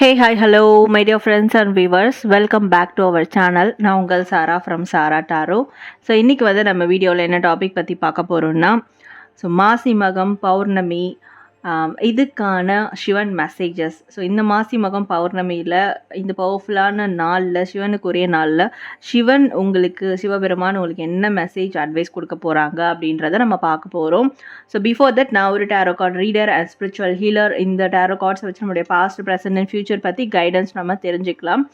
Hey, hi, hello, my dear friends and viewers. Welcome back to our channel. நான் உங்கள் சாரா from Sarah tarot. So இன்றைக்கி வந்து நம்ம வீடியோவில் என்ன டாபிக் பற்றி பார்க்க போகிறோம்னா, மாசி மகம் பௌர்ணமி இதுக்கான சிவன் மெசேஜஸ். ஸோ இந்த மாசி மகம் பௌர்ணமியில் இந்த பவர்ஃபுல்லான நாளில், சிவனுக்குரிய நாளில் சிவன் உங்களுக்கு, சிவபெருமான் உங்களுக்கு என்ன மெசேஜ் அட்வைஸ் கொடுக்க போகிறாங்க அப்படின்றத நம்ம பார்க்க போகிறோம். ஸோ பிஃபோர் தட், நான் ஒரு tarot card reader and spiritual healer. இந்த டேரோ கார்ட்ஸ் வச்சு நம்மளுடைய பாஸ்ட், ப்ரெசன்ட் அண்ட் ஃபியூச்சர் பற்றி கைடன்ஸ் நம்ம தெரிஞ்சுக்கலாம்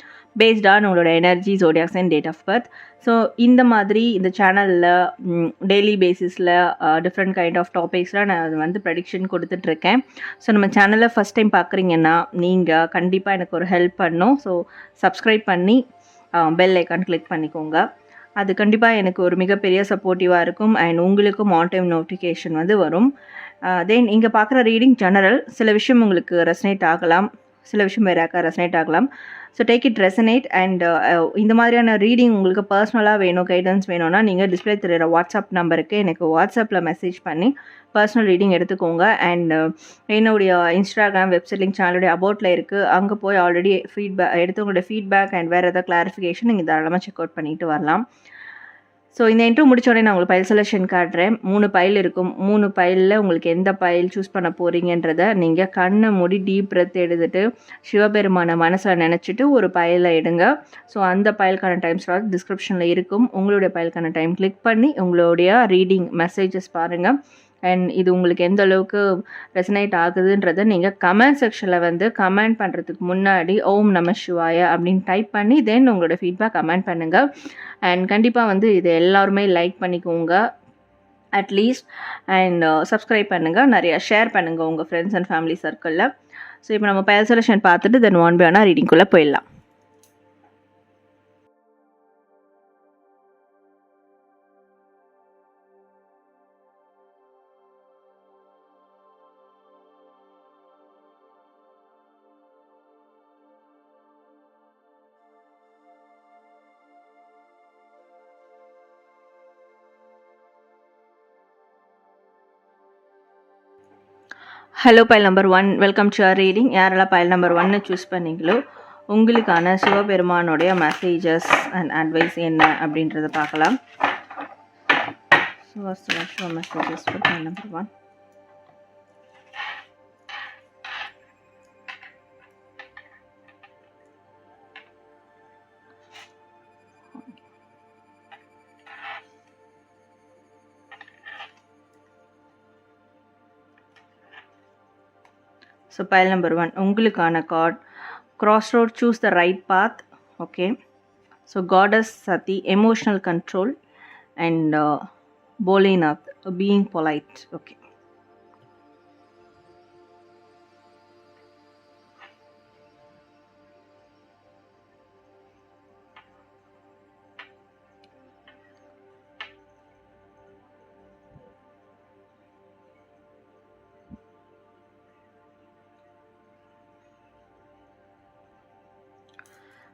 பேஸ்ட் ஆன் உங்களோட energy, zodiacs and date of birth. So இந்த மாதிரி இந்த சேனலில் டெய்லி பேசிஸில் டிஃப்ரெண்ட் கைண்ட் ஆஃப் டாபிக்ஸில் நான் வந்து ப்ரெடிக்ஷன் கொடுத்துட்ருக்கேன். ஸோ நம்ம சேனலில் ஃபஸ்ட் டைம் பார்க்குறீங்கன்னா நீங்கள் கண்டிப்பாக எனக்கு ஒரு ஹெல்ப் பண்ணணும். ஸோ சப்ஸ்கிரைப் பண்ணி பெல் ஐக்கான் கிளிக் பண்ணிக்கோங்க. அது கண்டிப்பாக எனக்கு ஒரு மிகப்பெரிய சப்போர்ட்டிவாக இருக்கும். அண்ட் உங்களுக்கும் ஆன் டைம் நோட்டிஃபிகேஷன் வந்து வரும். தென் இங்கே பார்க்குற ரீடிங் ஜெனரல். சில விஷயம் உங்களுக்கு ரெசனேட் ஆகலாம், சில விஷயம் வேறாக்கா ரெசனேட் ஆகலாம். So take it resonate. And இந்த மாதிரியான ரீடிங் உங்களுக்கு பர்சனலாக வேணும், கைடன்ஸ் வேணும்னா நீங்கள் டிஸ்பிளே தெரிகிற வாட்ஸ்அப் நம்பருக்கு எனக்கு வாட்ஸ்அப்பில் மெசேஜ் பண்ணி பர்சனல் ரீடிங் எடுத்துக்கோங்க. அண்ட் என்னுடைய இன்ஸ்டாகிராம் வெப்சைட் லிங்க் சேனலுடைய அபவுட்டில் இருக்குது. அங்கே போய் ஆல்ரெடி எடுத்தவங்களுடைய ஃபீட்பேக் அண்ட் வேறு எதாவது கிளாரிஃபிகேஷன் நீங்கள் தாராளமாக செக் அவுட் பண்ணிட்டு வரலாம். ஸோ இந்த இன்ட்ரோ முடிச்சோடனே நான் உங்களுக்கு பைல் செலெக்ஷன் காட்டுறேன். 3 பைல் இருக்கும். 3 பைலில் உங்களுக்கு எந்த பைல் சூஸ் பண்ண போகிறீங்கன்றதை நீங்கள் கண்ணை மூடி டீப் பிரெத் எடுத்துகிட்டு சிவபெருமான மனசில் நினச்சிட்டு ஒரு பைலில் எடுங்க. ஸோ அந்த பைலுக்கான டைம் ஸ்லாட் டிஸ்கிரிப்ஷனில் இருக்கும். உங்களுடைய பைலுக்கான டைம் கிளிக் பண்ணி உங்களுடைய ரீடிங் மெசேஜஸ் பாருங்கள். அண்ட் இது உங்களுக்கு எந்த அளவுக்கு ரெசனேட் ஆகுதுன்றதை நீங்கள் கமெண்ட் செக்ஷனில் வந்து கமெண்ட் பண்ணுறதுக்கு முன்னாடி ஓம் நம சிவாய அப்படின்னு டைப் பண்ணி தென் உங்களோட ஃபீட்பேக் கமெண்ட் பண்ணுங்கள். அண்ட் கண்டிப்பாக வந்து இது எல்லாருமே லைக் பண்ணிக்கோங்க அட்லீஸ்ட். அண்ட் சப்ஸ்கிரைப் பண்ணுங்கள், நிறையா ஷேர் பண்ணுங்கள் உங்கள் ஃப்ரெண்ட்ஸ் அண்ட் ஃபேமிலி சர்க்கிளில். ஸோ இப்போ நம்ம பைல் செலெக்ஷன் பார்த்துட்டு தென் ஒன் பை ஒன்னாக ரீடிங்குள்ளே போயிடலாம். Hello file number 1, welcome to reading. யாரெல்லாம் பைல் நம்பர் 1 சூஸ் பண்ணீங்களோ உங்களுக்கான சிவபெருமானுடைய மெசேஜஸ் அண்ட் அட்வைஸ் என்ன அப்படின்றத பார்க்கலாம். Messages for file number 1. So file number 1 உங்களுக்கான card crossroad, choose the right path. Okay, so goddess Sati, emotional control, and Bolinath, being polite. Okay,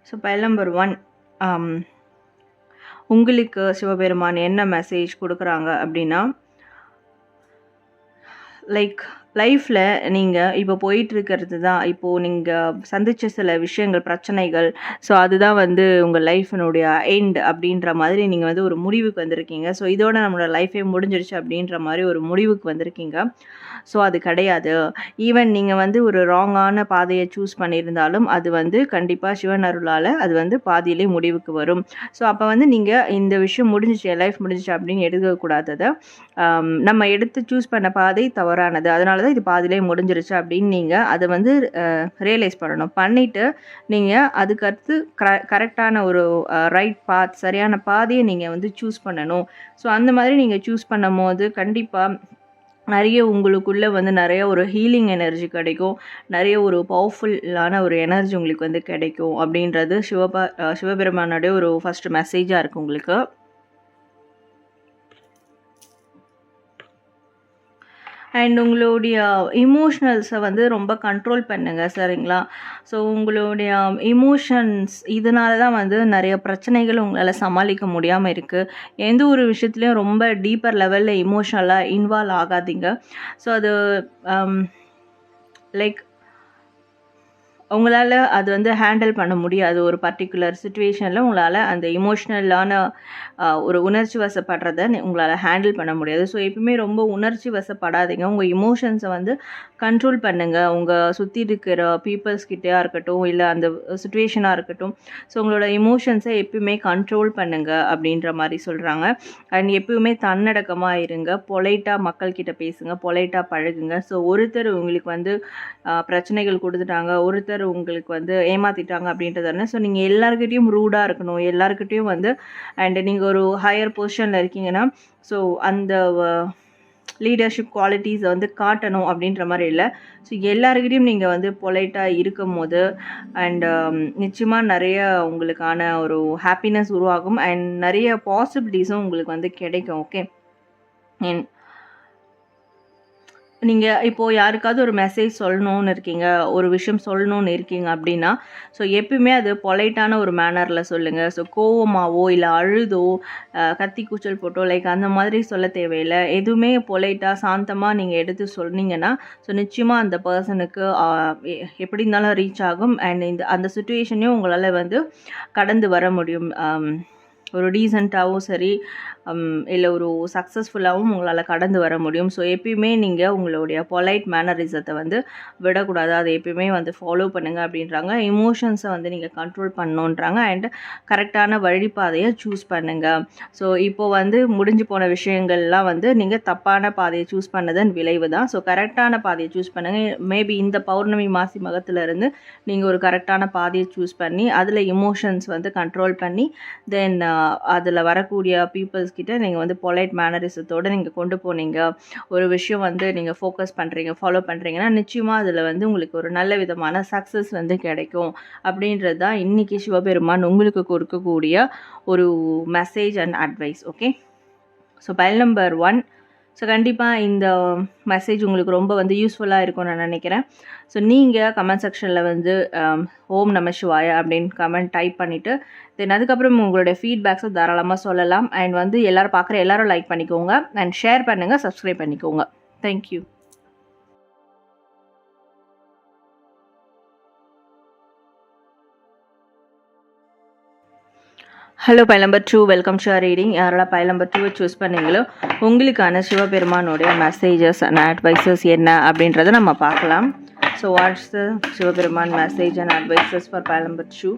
so file number 1 உங்களுக்கு சிவபெருமான் என்ன message கொடுக்குறாங்க அப்படின்னா, like லைஃப்பில் நீங்கள் இப்போ போயிட்டுருக்கிறது தான், இப்போது நீங்கள் சந்தித்த சில விஷயங்கள், பிரச்சனைகள், ஸோ அதுதான் வந்து உங்கள் லைஃபினுடைய எண்ட் அப்படின்ற மாதிரி நீங்கள் வந்து ஒரு முடிவுக்கு வந்திருக்கீங்க. ஸோ இதோட நம்மளோட லைஃபே முடிஞ்சிருச்சு அப்படின்ற மாதிரி ஒரு முடிவுக்கு வந்திருக்கீங்க. ஸோ அது கிடையாது. ஈவன் நீங்கள் வந்து ஒரு ராங்கான பாதையை சூஸ் பண்ணியிருந்தாலும் அது வந்து கண்டிப்பாக சிவன் அருளால் அது வந்து பாதியிலே முடிவுக்கு வரும். ஸோ அப்போ வந்து நீங்கள் இந்த விஷயம் முடிஞ்சிச்சு, என் லைஃப் முடிஞ்சிச்சு அப்படின்னு எடுக்கக்கூடாததை, நம்ம எடுத்து சூஸ் பண்ண பாதை தவறானது, அதனால தான் இது பாதியிலே முடிஞ்சிருச்சு அப்படின்னு நீங்கள் அதை வந்து ரியலைஸ் பண்ணணும். பண்ணிவிட்டு நீங்கள் அதுக்கடுத்து கரெக்டான ஒரு ரைட் பாத், சரியான பாதையை நீங்கள் வந்து சூஸ் பண்ணணும். ஸோ அந்த மாதிரி நீங்கள் சூஸ் பண்ணும் போது கண்டிப்பாக நிறைய உங்களுக்குள்ளே வந்து நிறைய ஒரு ஹீலிங் எனர்ஜி கிடைக்கும், நிறைய ஒரு பவர்ஃபுல்லான ஒரு எனர்ஜி உங்களுக்கு வந்து கிடைக்கும் அப்படின்றது சிவபெருமானுடைய ஒரு ஃபஸ்ட்டு மெசேஜாக இருக்குது உங்களுக்கு. அண்ட் உங்களுடைய இமோஷ்னல்ஸை வந்து ரொம்ப கண்ட்ரோல் பண்ணுங்கள், சரிங்களா? ஸோ உங்களுடைய இமோஷன்ஸ் இதனால தான் வந்து நிறைய பிரச்சனைகள் உங்களால் சமாளிக்க முடியாமல் இருக்குது. எந்த ஒரு விஷயத்துலையும் ரொம்ப டீப்பர் லெவலில் இமோஷ்னலாக இன்வால்வ் ஆகாதீங்க. ஸோ அது லைக் உங்களால் அது வந்து ஹேண்டில் பண்ண முடியாது. ஒரு பர்ட்டிகுலர் சிச்சுவேஷனில் உங்களால் அந்த எமோஷ்னலான ஒரு உணர்ச்சி வசப்படுறத உங்களால் ஹேண்டில் பண்ண முடியாது. ஸோ எப்பவுமே ரொம்ப உணர்ச்சி வசப்படாதீங்க. உங்கள் இமோஷன்ஸை வந்து கண்ட்ரோல் பண்ணுங்கள். உங்கள் சுற்றி இருக்கிற பீப்புள்ஸ்கிட்டையாக இருக்கட்டும், இல்லை அந்த சுச்சுவேஷனாக இருக்கட்டும். ஸோ உங்களோட எமோஷன்ஸை எப்பயுமே கண்ட்ரோல் பண்ணுங்கள் அப்படின்ற மாதிரி சொல்கிறாங்க. அண்ட் எப்பவுமே தன்னடக்கமாக இருங்க. பொலைட்டாக மக்கள்கிட்ட பேசுங்க, பொலைட்டாக பழகுங்க. ஸோ ஒருத்தர் உங்களுக்கு வந்து பிரச்சனைகள் கொடுத்துட்டாங்க, ஒருத்தர் உங்களுக்கு வந்து ஏமாற்றிட்டாங்க அப்படின்றதானே. ஸோ நீங்கள் எல்லாருக்கிட்டையும் ரூடாக இருக்கணும், எல்லாருக்கிட்டையும் வந்து அண்ட் நீங்கள் ஒரு ஹையர் பொசிஷனில் இருக்கீங்கன்னா ஸோ அந்த லீடர்ஷிப் குவாலிட்டிஸை வந்து காட்டணும் அப்படின்ற மாதிரி இல்லை. ஸோ எல்லாருக்கிட்டையும் நீங்கள் வந்து பொலைட்டாக இருக்கும் போது அண்ட் நிச்சயமாக நிறைய உங்களுக்கான ஒரு ஹாப்பினஸ் உருவாகும் அண்ட் நிறைய பாசிபிலிட்டிஸும் உங்களுக்கு வந்து கிடைக்கும். ஓகே, நீங்கள் இப்போது யாருக்காவது ஒரு மெசேஜ் சொல்லணும்னு இருக்கீங்க, ஒரு விஷயம் சொல்லணும்னு இருக்கீங்க அப்படின்னா ஸோ எப்பயுமே அது பொலைட்டான ஒரு மேனரில் சொல்லுங்கள். ஸோ கோவமாவோ இல்லை அழுதோ கத்தி கூச்சல் போட்டோ லைக் அந்த மாதிரி சொல்ல தேவையில்லை. எதுவுமே பொலைட்டாக சாந்தமாக நீங்கள் எடுத்து சொன்னீங்கன்னா ஸோ நிச்சயமாக அந்த பர்சனுக்கு எப்படி இருந்தாலும் ரீச் ஆகும் அண்ட் அந்த சுச்சுவேஷனையும் உங்களால் வந்து கடந்து வர முடியும். ஒரு டீசெண்டாகவும் சரி இல்லை ஒரு சக்ஸஸ்ஃபுல்லாகவும் உங்களால் கடந்து வர முடியும். ஸோ எப்பயுமே நீங்கள் உங்களுடைய பொலைட் மேனரிசத்தை வந்து விடக்கூடாது. அதை எப்பயுமே வந்து ஃபாலோ பண்ணுங்கள் அப்படின்றாங்க. இமோஷன்ஸை வந்து நீங்கள் கண்ட்ரோல் பண்ணணுன்றாங்க அண்ட் கரெக்டான வழிபாதையை சூஸ் பண்ணுங்கள். ஸோ இப்போது வந்து முடிஞ்சு போன விஷயங்கள்லாம் வந்து நீங்கள் தப்பான பாதையை சூஸ் பண்ணதன் விளைவு தான். ஸோ கரெக்டான பாதையை சூஸ் பண்ணுங்கள். மேபி இந்த பௌர்ணமி மாசி மகத்திலிருந்து நீங்கள் ஒரு கரெக்டான பாதையை சூஸ் பண்ணி அதில் இமோஷன்ஸ் வந்து கண்ட்ரோல் பண்ணி தென் அதில் வரக்கூடிய பீப்புள்ஸ் கிட்ட நீங்கள் வந்து பொலைட் மேனரிசத்தோடு நீங்கள் கொண்டு போனீங்க, ஒரு விஷயம் வந்து நீங்கள் ஃபோக்கஸ் பண்ணுறீங்க, ஃபாலோ பண்ணுறீங்கன்னா நிச்சயமாக அதில் வந்து உங்களுக்கு ஒரு நல்ல விதமான சக்ஸஸ் வந்து கிடைக்கும் அப்படின்றது தான் இன்றைக்கி சிவபெருமான் உங்களுக்கு கொடுக்கக்கூடிய ஒரு message and advice. Okay, so file number 1. So கண்டிப்பாக இந்த மெசேஜ் உங்களுக்கு ரொம்ப வந்து யூஸ்ஃபுல்லாக இருக்கும்னு நான் நினைக்கிறேன். ஸோ நீங்கள் கமெண்ட் செக்ஷனில் வந்து ஓம் நம சிவாய அப்படின்னு கமெண்ட் டைப் பண்ணிவிட்டு தென் அதுக்கப்புறம் உங்களுடைய ஃபீட்பேக்ஸை தாராளமாக சொல்லலாம். அண்ட் வந்து எல்லோரும் பார்க்குற எல்லோரும் லைக் பண்ணிக்கோங்க அண்ட் ஷேர் பண்ணுங்கள், சப்ஸ்கிரைப் பண்ணிக்கோங்க. Thank you. Hello file number 2, welcome to reading. யாரெல்லாம் பைல் நம்பர் 2 சூஸ் பண்ணீங்களோ உங்களுக்கான சிவபெருமானுடைய மெசேஜஸ் அண்ட் அட்வைசஸ் என்ன அப்படின்றத நம்ம பார்க்கலாம். So what's the Sivaperuman message and advices for file number 2?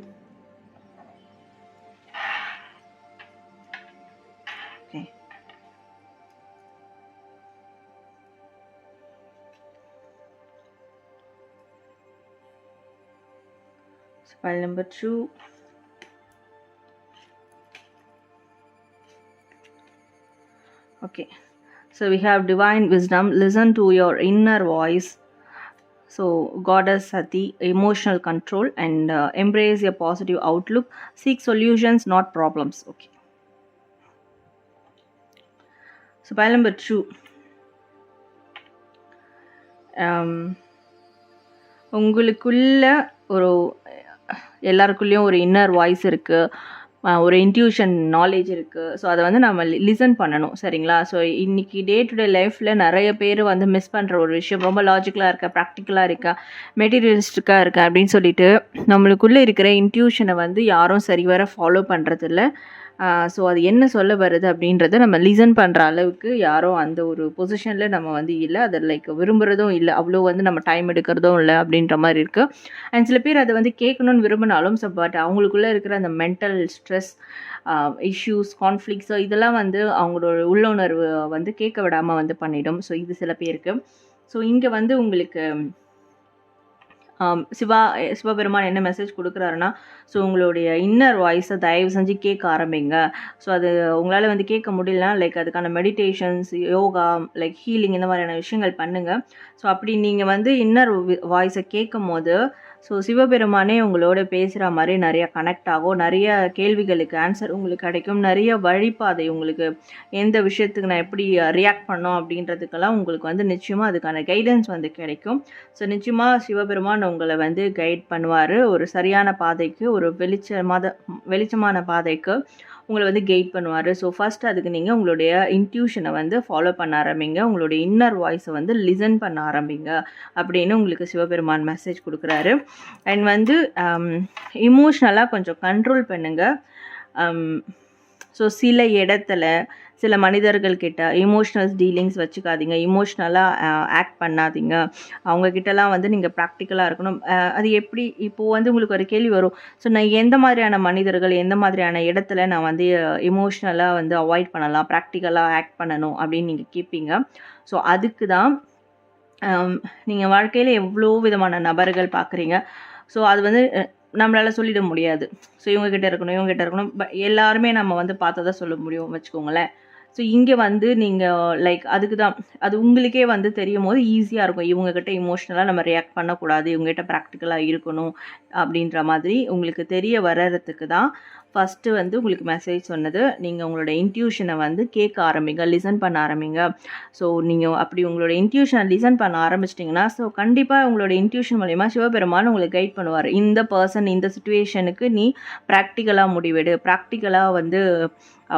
Okay. So pile number 2. Okay, so we have divine wisdom. Listen to your inner voice. So goddess Sati, emotional control and embrace a positive outlook. Seek solutions, not problems. Okay, so pile number 2. உங்களுக்குள்ள ஒரு எல்லாருக்குள்ளேயும் ஒரு inner voice இருக்குது, ஒரு intuition knowledge இருக்குது. So அதை வந்து நம்ம லிசன் பண்ணணும், சரிங்களா? ஸோ இன்றைக்கி டே டு டே லைஃப்பில் நிறைய பேர் வந்து மிஸ் பண்ணுற ஒரு விஷயம், ரொம்ப லாஜிக்கலாக இருக்கா, ப்ராக்டிக்கலாக இருக்கா, மெட்டீரியலிஸ்டிக்காக இருக்கா அப்படின்னு சொல்லிட்டு நம்மளுக்குள்ளே இருக்கிற இன்ட்யூஷனை வந்து யாரும் சரிவர ஃபாலோ பண்ணுறதில்ல. ஸோ அது என்ன சொல்ல வருது அப்படின்றத நம்ம லிசன் பண்ணுற அளவுக்கு யாரும் அந்த ஒரு பொசிஷனில் நம்ம வந்து இல்லை. அதை லைக் விரும்புகிறதும் இல்லை, அவ்வளோ வந்து நம்ம டைம் எடுக்கிறதும் இல்லை அப்படின்ற மாதிரி இருக்குது. அண்ட் சில பேர் அதை வந்து கேட்கணுன்னு விரும்பினாலும் பட் அவங்களுக்குள்ளே இருக்கிற அந்த மென்டல் ஸ்ட்ரெஸ் இஷ்யூஸ், கான்ஃப்ளிக்ஸோ இதெல்லாம் வந்து அவங்களோட உள்ளுணர்வு வந்து கேட்க விடாமல் வந்து பண்ணிடும். ஸோ இது சில பேருக்கு. ஸோ இங்கே வந்து உங்களுக்கு சிவபெருமான் என்ன மெசேஜ் கொடுக்குறாருன்னா, ஸோ உங்களுடைய இன்னர் வாய்ஸை தயவு செஞ்சு கேட்க ஆரம்பிங்க. ஸோ அது உங்களால் வந்து கேட்க முடியலனா லைக் அதுக்கான மெடிடேஷன்ஸ், யோகா, லைக் ஹீலிங் இந்த மாதிரியான விஷயங்கள் பண்ணுங்கள். ஸோ அப்படி நீங்கள் வந்து இன்னர் வாய்ஸை கேட்கும் போது ஸோ சிவபெருமானே உங்களோட பேசுகிற மாதிரி நிறையா கனெக்ட் ஆகும், நிறைய கேள்விகளுக்கு ஆன்சர் உங்களுக்கு கிடைக்கும், நிறைய வழிபாதை உங்களுக்கு எந்த விஷயத்துக்கு நான் எப்படி ரியாக்ட் பண்ணோம் அப்படின்றதுக்கெல்லாம் உங்களுக்கு வந்து நிச்சயமாக அதுக்கான கைடன்ஸ் வந்து கிடைக்கும். ஸோ நிச்சயமாக சிவபெருமான் உங்களை வந்து கைட் பண்ணுவார் ஒரு சரியான பாதைக்கு, ஒரு வெளிச்சமான பாதைக்கு உங்களை வந்து கைட் பண்ணுவார். ஸோ ஃபர்ஸ்ட் அதுக்கு நீங்கள் உங்களுடைய இன்ட்யூஷனை வந்து ஃபாலோ பண்ண ஆரம்பிங்க, உங்களுடைய இன்னர் வாய்ஸை வந்து லிசன் பண்ண ஆரம்பிங்க அப்படின்னு உங்களுக்கு சிவபெருமான் மெசேஜ் கொடுக்குறாரு. அண்ட் வந்து இமோஷ்னலாக கொஞ்சம் கண்ட்ரோல் பண்ணுங்கள். ஸோ சில இடத்துல சில மனிதர்கள்கிட்ட இமோஷ்னல் டீலிங்ஸ் வச்சுக்காதீங்க, இமோஷ்னலாக ஆக்ட் பண்ணாதீங்க. அவங்கக்கிட்டலாம் வந்து நீங்கள் ப்ராக்டிக்கலாக இருக்கணும். அது எப்படி இப்போது வந்து உங்களுக்கு ஒரு கேள்வி வரும், ஸோ நான் எந்த மாதிரியான மனிதர்கள் எந்த மாதிரியான இடத்துல நான் வந்து இமோஷ்னலாக வந்து அவாய்ட் பண்ணலாம், ப்ராக்டிக்கலாக ஆக்ட் பண்ணணும் அப்படின்னு நீங்கள் கேட்பீங்க. ஸோ அதுக்கு தான் நீங்கள் வாழ்க்கையில் எவ்வளோ விதமான நபர்கள் பார்க்குறீங்க. ஸோ அது வந்து நம்மளால் சொல்லிட முடியாது. ஸோ இவங்ககிட்ட இருக்கணும் எல்லாருமே நம்ம வந்து பார்த்தா தான் சொல்ல முடியும் வச்சுக்கோங்களேன். ஸோ இங்கே வந்து நீங்கள் லைக் அதுக்கு தான் அது உங்களுக்கே வந்து தெரியும் போது ஈஸியாக இருக்கும். இவங்ககிட்ட இமோஷ்னலாக நம்ம ரியாக்ட் பண்ணக்கூடாது, இவங்ககிட்ட ப்ராக்டிக்கலாக இருக்கணும் அப்படின்ற மாதிரி உங்களுக்கு தெரிய வர்றதுக்கு தான் ஃபஸ்ட்டு வந்து உங்களுக்கு மெசேஜ் சொன்னது. நீங்கள் உங்களோட இன்ட்யூஷனை வந்து கேட்க ஆரம்பிங்க, லிசன் பண்ண ஆரம்பிங்க. ஸோ நீங்கள் அப்படி உங்களோட இன்ட்யூஷனை லிசன் பண்ண ஆரம்பிச்சிட்டிங்கன்னா ஸோ கண்டிப்பாக உங்களோட இன்ட்யூஷன் மூலிமா சிவபெருமான் உங்களுக்கு கைட் பண்ணுவார். இந்த பர்சன் இந்த சுச்சுவேஷனுக்கு நீ ப்ராக்டிக்கலாக முடிவெடு, ப்ராக்டிக்கலாக வந்து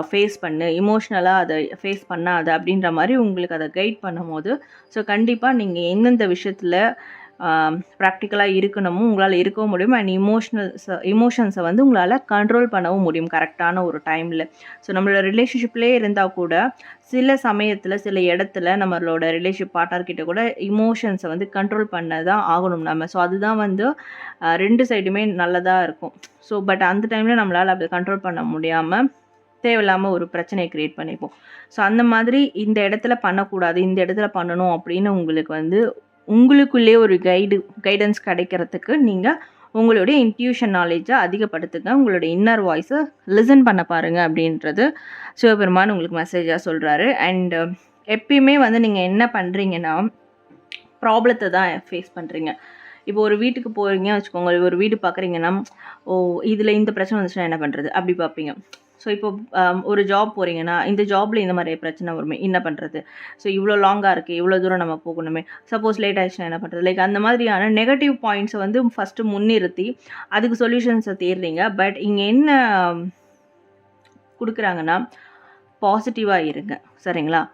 ஃபேஸ் பண்ணு, இமோஷ்னலாக அதை ஃபேஸ் பண்ணாத அப்படின்ற மாதிரி உங்களுக்கு அதை கைட் பண்ணும் போது ஸோ கண்டிப்பாக நீங்கள் எந்தெந்த விஷயத்தில் ப்ராக்டிக்கலாக இருக்கணுமோ உங்களால் இருக்கவும் முடியும். அண்ட் இமோஷன்ஸை வந்து உங்களால் கண்ட்ரோல் பண்ணவும் முடியும் கரெக்டான ஒரு டைமில். ஸோ நம்மளோட ரிலேஷன்ஷிப்லேயே இருந்தால் கூட சில சமயத்தில் சில இடத்துல நம்மளோட ரிலேஷன்ஷிப் பார்ட்னர்கிட்ட கூட இமோஷன்ஸை வந்து கண்ட்ரோல் பண்ண தான் ஆகணும் நம்ம. ஸோ அதுதான் வந்து ரெண்டு சைடுமே நல்லதாக இருக்கும். ஸோ பட் அந்த டைமில் நம்மளால் அப்படி கண்ட்ரோல் பண்ண முடியாமல் தேவையில்லாமல் ஒரு பிரச்சனையை க்ரியேட் பண்ணிப்போம். ஸோ அந்த மாதிரி இந்த இடத்துல பண்ணக்கூடாது, இந்த இடத்துல பண்ணணும் அப்படின்னு உங்களுக்கு வந்து உங்களுக்குள்ளே ஒரு கைடன்ஸ் கிடைக்கிறதுக்கு நீங்கள் உங்களுடைய இன்ட்யூஷன் நாலேஜை அதிகப்படுத்துங்க, உங்களுடைய இன்னர் வாய்ஸை லிசன் பண்ண பாருங்கள் அப்படின்றது சிவபெருமான் உங்களுக்கு மெசேஜாக சொல்கிறாரு. அண்ட் எப்பயுமே வந்து நீங்கள் என்ன பண்ணுறீங்கன்னா ப்ராப்ளத்தை தான் ஃபேஸ் பண்ணுறீங்க. இப்போ ஒரு வீட்டுக்கு போகிறீங்க வச்சுக்கோங்க, ஒரு வீடு பார்க்குறீங்கன்னா இதில் இந்த பிரச்சனை வந்துச்சுன்னா என்ன பண்ணுறது அப்படி பார்ப்பீங்க. ஸோ இப்போ ஒரு ஜாப் போகிறீங்கன்னா இந்த ஜாபில் இந்த மாதிரி பிரச்சனை வருமே என்ன பண்ணுறது, ஸோ இவ்வளோ லாங்காக இருக்குது, இவ்வளோ தூரம் நம்ம போகணுமே, சப்போஸ் லேட் ஆகிடுச்சுன்னா என்ன பண்ணுறது, லைக் அந்த மாதிரியான நெகட்டிவ் பாயிண்ட்ஸை வந்து ஃபஸ்ட்டு முன்னிறுத்தி அதுக்கு சொல்யூஷன்ஸை தேடுறீங்க. பட் இங்கே என்ன கொடுக்குறாங்கன்னா பாசிட்டிவாக இருங்க, சரிங்களா?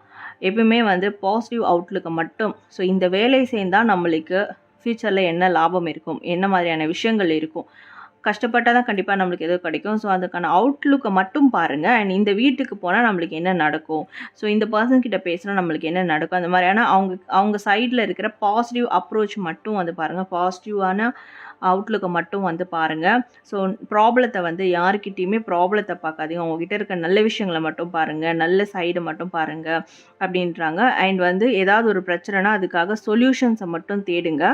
எப்பவுமே வந்து பாசிட்டிவ் அவுட்லுக்கை மட்டும். ஸோ இந்த வேலை சேர்ந்தால் நம்மளுக்கு ஃப்யூச்சரில் என்ன லாபம் இருக்கும், என்ன மாதிரியான விஷயங்கள் இருக்கும், கஷ்டப்பட்டால் தான் கண்டிப்பாக நம்மளுக்கு எதோ கிடைக்கும். ஸோ அதுக்கான அவுட்லுக்கை மட்டும் பாருங்கள். அண்ட் இந்த வீட்டுக்கு போனால் நம்மளுக்கு என்ன நடக்கும், ஸோ இந்த பர்சன் கிட்ட பேசினா நம்மளுக்கு என்ன நடக்கும், அந்த மாதிரியான அவங்க சைடில் இருக்கிற பாசிட்டிவ் அப்ரோச் மட்டும் வந்து பாருங்கள், பாசிட்டிவான அவுட்லுக்கை மட்டும் வந்து பாருங்கள். ஸோ ப்ராப்ளத்தை வந்து யாருக்கிட்டேயுமே ப்ராப்ளத்தை பார்க்காதீங்க, அவங்ககிட்ட இருக்க நல்ல விஷயங்களை மட்டும் பாருங்கள், நல்ல சைடை மட்டும் பாருங்கள் அப்படின்றாங்க. அண்ட் வந்து ஏதாவது ஒரு பிரச்சனைனா அதுக்காக சொல்யூஷன்ஸை மட்டும் தேடுங்க.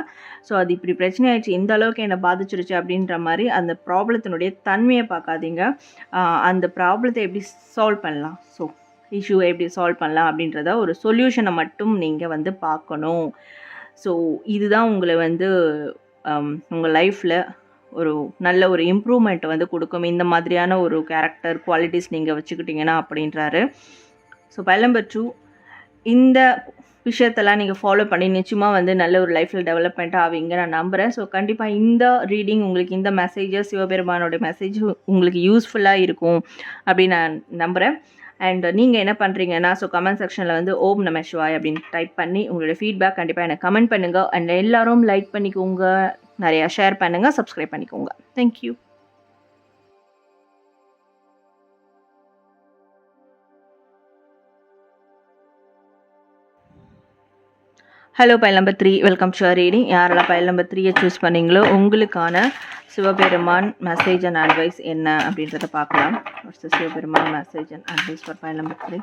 ஸோ அது இப்படி பிரச்சனை ஆயிடுச்சு, இந்த அளவுக்கு என்னை பாதிச்சிருச்சு அப்படின்ற மாதிரி அந்த ப்ராப்ளத்தினுடைய தன்மையை பார்க்காதீங்க, அந்த ப்ராப்ளத்தை எப்படி சால்வ் பண்ணலாம், ஸோ இஷ்யூவை எப்படி சால்வ் பண்ணலாம் அப்படின்றத ஒரு சொல்யூஷனை மட்டும் நீங்கள் வந்து பார்க்கணும். ஸோ இதுதான் உங்களை வந்து உங்கள் லைஃப்பில் ஒரு நல்ல ஒரு இம்ப்ரூவ்மெண்ட் வந்து கொடுக்கும், இந்த மாதிரியான ஒரு கேரக்டர் குவாலிட்டிஸ் நீங்கள் வச்சுக்கிட்டிங்கன்னா அப்படின்றாரு. ஸோ பாயிண்ட் நம்பர் 2, இந்த விஷயத்தெல்லாம் நீங்கள் ஃபாலோ பண்ணி நிச்சயமாக வந்து நல்ல ஒரு லைஃப்பில் டெவலப்மெண்ட் ஆவீங்க நான் நம்புகிறேன். ஸோ கண்டிப்பாக இந்த ரீடிங் உங்களுக்கு, இந்த மெசேஜஸ் சிவபெருமானோட மெசேஜ் உங்களுக்கு யூஸ்ஃபுல்லாக இருக்கும் அப்படின்னு நான் நம்புகிறேன். அண்ட் நீங்கள் என்ன பண்ணுறீங்கன்னா ஸோ கமெண்ட் செக்ஷனில் வந்து ஓம் நம சிவாய் அப்படின்னு டைப் பண்ணி உங்களுடைய ஃபீட்பேக் கண்டிப்பாக எனக்கு கமெண்ட் பண்ணுங்கள். அண்ட் எல்லோரும் லைக் பண்ணிக்கோங்க, நிறையா ஷேர் பண்ணுங்கள், சப்ஸ்கிரைப் பண்ணிக்கோங்க. Thank you. Hello file number 3, welcome to reading. யாரெல்லாம் பைல் நம்பர் 3 சூஸ் பண்ணிங்களோ உங்களுக்கான சிவபெருமான் மெசேஜ் அண்ட் அட்வைஸ் என்ன அப்படின்றத பார்க்கலாம். Sivaperuman message and advice for file number 3.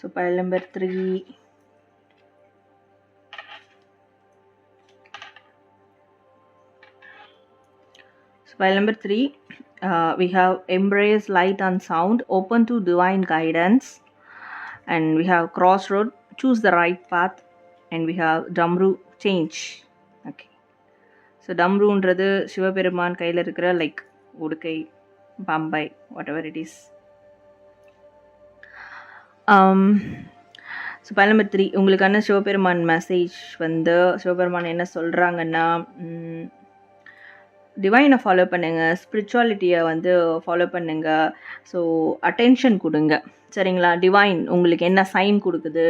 So file number 3, file number 3, we have embrace light and sound, open to divine guidance, and we have crossroad, choose the right path, and we have damru, change. Okay, so damruன்றது சிவபெருமான் கையில் இருக்கிற like உடுக்கை, பம்பை, whatever it is. So point number 3, உங்களுக்கான Sivaperuman message வந்து சிவபெருமான் என்ன சொல்கிறாங்கன்னா, டிவைனை follow பண்ணுங்கள், ஸ்பிரிச்சுவாலிட்டியை வந்து ஃபாலோ பண்ணுங்கள். ஸோ அட்டென்ஷன் கொடுங்க, சரிங்களா? டிவைன் உங்களுக்கு என்ன சைன் கொடுக்குது,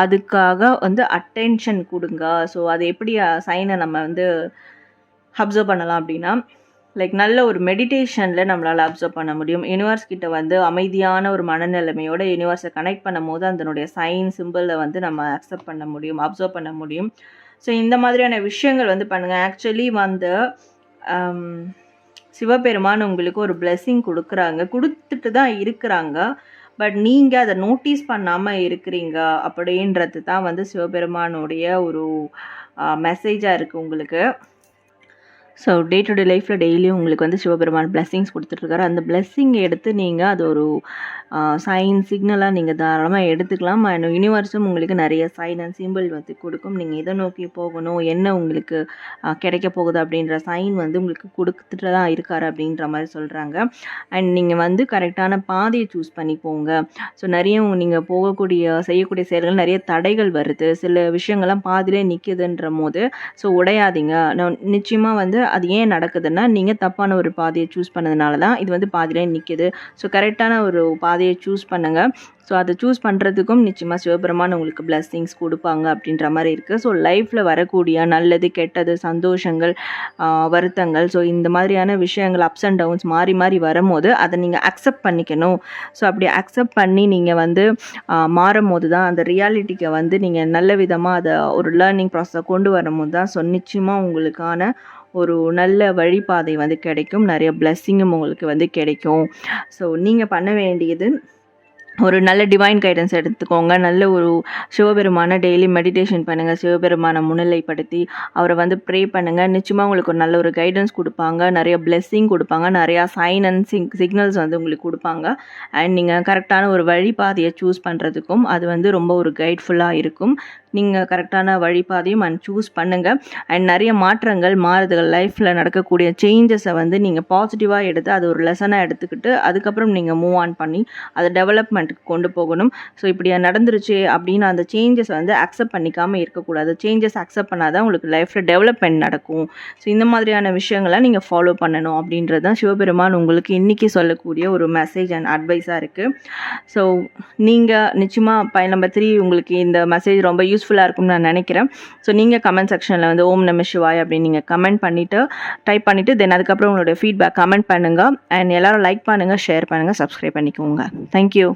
அதுக்காக வந்து அட்டென்ஷன் கொடுங்க. ஸோ அது எப்படி சைனை நம்ம வந்து அப்சர்வ் பண்ணலாம் அப்படின்னா, லைக் நல்ல ஒரு மெடிடேஷனில் நம்மளால் அப்சர்வ் பண்ண முடியும். யூனிவர்ஸ் கிட்ட வந்து அமைதியான ஒரு மனநிலைமையோட யூனிவர்ஸை கனெக்ட் பண்ணும் போது அதனுடைய சைன் சிம்பிளை வந்து நம்ம அக்செப்ட் பண்ண முடியும், அப்சர்வ் பண்ண முடியும். ஸோ இந்த மாதிரியான விஷயங்கள் வந்து பண்ணுங்கள். ஆக்சுவலி வந்து சிவபெருமான் உங்களுக்கு ஒரு பிளெஸ்ஸிங் கொடுத்துட்டு தான் இருக்கிறாங்க. பட் நீங்கள் அதை நோட்டீஸ் பண்ணாமல் இருக்கிறீங்க அப்படின்றது தான் வந்து சிவபெருமானுடைய ஒரு மெசேஜாக இருக்குது உங்களுக்கு. ஸோ டே டு டே லைஃப்பில் டெய்லியும் உங்களுக்கு வந்து சிவபெருமான் பிளெஸ்ஸிங்ஸ் கொடுத்துட்ருக்காரு. அந்த பிளெஸ்ஸிங் எடுத்து நீங்கள் அது ஒரு சைன் சிக்னலாக நீங்கள் தாராளமாக எடுத்துக்கலாம். அண்ட் யூனிவர்ஸும் உங்களுக்கு நிறைய சைன் அண்ட் சிம்பிள் வந்து கொடுக்கும். நீங்கள் எதை நோக்கி போகணும், என்ன உங்களுக்கு கிடைக்க போகுது அப்படின்ற சைன் வந்து உங்களுக்கு கொடுத்துட்டு தான் இருக்காரு அப்படின்ற மாதிரி சொல்கிறாங்க. அண்ட் நீங்கள் வந்து கரெக்டான பாதையை சூஸ் பண்ணி போங்க. ஸோ நிறைய நீங்கள் செய்யக்கூடிய செயல்கள் நிறைய தடைகள் வருது, சில விஷயங்கள்லாம் பாதியிலே நிற்குதுன்ற போது ஸோ உடையாதீங்க. நிச்சயமாக வந்து அது ஏன் நடக்குதுன்னா, நீங்கள் தப்பான ஒரு பாதையை சூஸ் பண்ணதுனால தான் இது வந்து பாதியிலே நிற்கிது. ஸோ கரெக்டான ஒரு பாதையை சூஸ் பண்ணுங்கள். ஸோ அதை சூஸ் பண்ணுறதுக்கும் நிச்சயமாக சிவபெருமான் உங்களுக்கு பிளெஸ்ஸிங்ஸ் கொடுப்பாங்க அப்படின்ற மாதிரி இருக்குது. ஸோ லைஃப்பில் வரக்கூடிய நல்லது கெட்டது சந்தோஷங்கள் வருத்தங்கள், ஸோ இந்த மாதிரியான விஷயங்கள் அப்ஸ் அண்ட் டவுன்ஸ் மாறி மாறி வரும்போது அதை நீங்கள் அக்செப்ட் பண்ணிக்கணும். ஸோ அப்படி அக்செப்ட் பண்ணி நீங்கள் வந்து மாறும் போது தான் அந்த ரியாலிட்டிக்கு வந்து நீங்கள் நல்ல விதமாக அதை ஒரு லேர்னிங் ப்ராசஸை கொண்டு வரும்போது தான் ஸோ நிச்சயமாக உங்களுக்கான ஒரு நல்ல வழிபாதை வந்து கிடைக்கும், நிறைய பிளெஸ்ஸிங்கும் உங்களுக்கு வந்து கிடைக்கும். ஸோ நீங்கள் பண்ண வேண்டியது ஒரு நல்ல டிவைன் கைடன்ஸ் எடுத்துக்கோங்க. நல்ல ஒரு சிவபெருமான டெய்லி மெடிடேஷன் பண்ணுங்கள், சிவபெருமானை முன்னிலைப்படுத்தி அவரை வந்து ப்ரே பண்ணுங்கள். நிச்சயமாக உங்களுக்கு ஒரு நல்ல ஒரு கைடன்ஸ் கொடுப்பாங்க, நிறைய பிளெஸ்ஸிங் கொடுப்பாங்க, நிறையா சைன் அண்ட் சிக்னல்ஸ் வந்து உங்களுக்கு கொடுப்பாங்க. அண்ட் நீங்கள் கரெக்டான ஒரு வழிபாதையை சூஸ் பண்ணுறதுக்கும் அது வந்து ரொம்ப ஒரு கைட்ஃபுல்லாக இருக்கும். நீங்கள் கரெக்டான வழிபாதையும் சூஸ் பண்ணுங்கள். அண்ட் நிறைய மாறுதல்கள் லைஃப்பில் நடக்கக்கூடிய சேஞ்சஸை வந்து நீங்கள் பாசிட்டிவாக எடுத்து அது ஒரு லெசனாக எடுத்துக்கிட்டு அதுக்கப்புறம் நீங்கள் மூவ் ஆன் பண்ணி அதை டெவலப்மெண்ட்டுக்கு கொண்டு போகணும். ஸோ இப்படி நடந்துருச்சு அப்படின்னு அந்த சேஞ்சஸ் வந்து அக்செப்ட் பண்ணிக்காமல் இருக்கக்கூடாது. சேஞ்சஸ் அக்செப்ட் பண்ணாதான் உங்களுக்கு லைஃப்பில் டெவலப்மெண்ட் நடக்கும். ஸோ இந்த மாதிரியான விஷயங்களை நீங்கள் ஃபாலோ பண்ணணும் அப்படின்றது தான் சிவபெருமான் உங்களுக்கு இன்றைக்கி சொல்லக்கூடிய ஒரு மெசேஜ் அண்ட் அட்வைஸாக இருக்குது. ஸோ நீங்கள் நிச்சயமாக பாயிண்ட் நம்பர் 3 உங்களுக்கு இந்த மெசேஜ் ரொம்ப யூஸ்ஃபுல்லாக இருக்கும்னு நான் நினைக்கிறேன். ஸோ நீங்கள் கமெண்ட் செக்ஷனில் வந்து ஓம் நம சிவாய் அப்படின்னு நீங்கள் கமெண்ட் பண்ணிவிட்டு டைப் பண்ணிவிட்டு தென் அதுக்கப்புறம் உங்களுடைய ஃபீட்பேக் கமெண்ட் பண்ணுங்கள். அண்ட் எல்லோரும் லைக் பண்ணுங்கள், ஷேர் பண்ணுங்கள், சப்ஸ்கிரைப் பண்ணிக்கோங்க. தேங்க்யூ.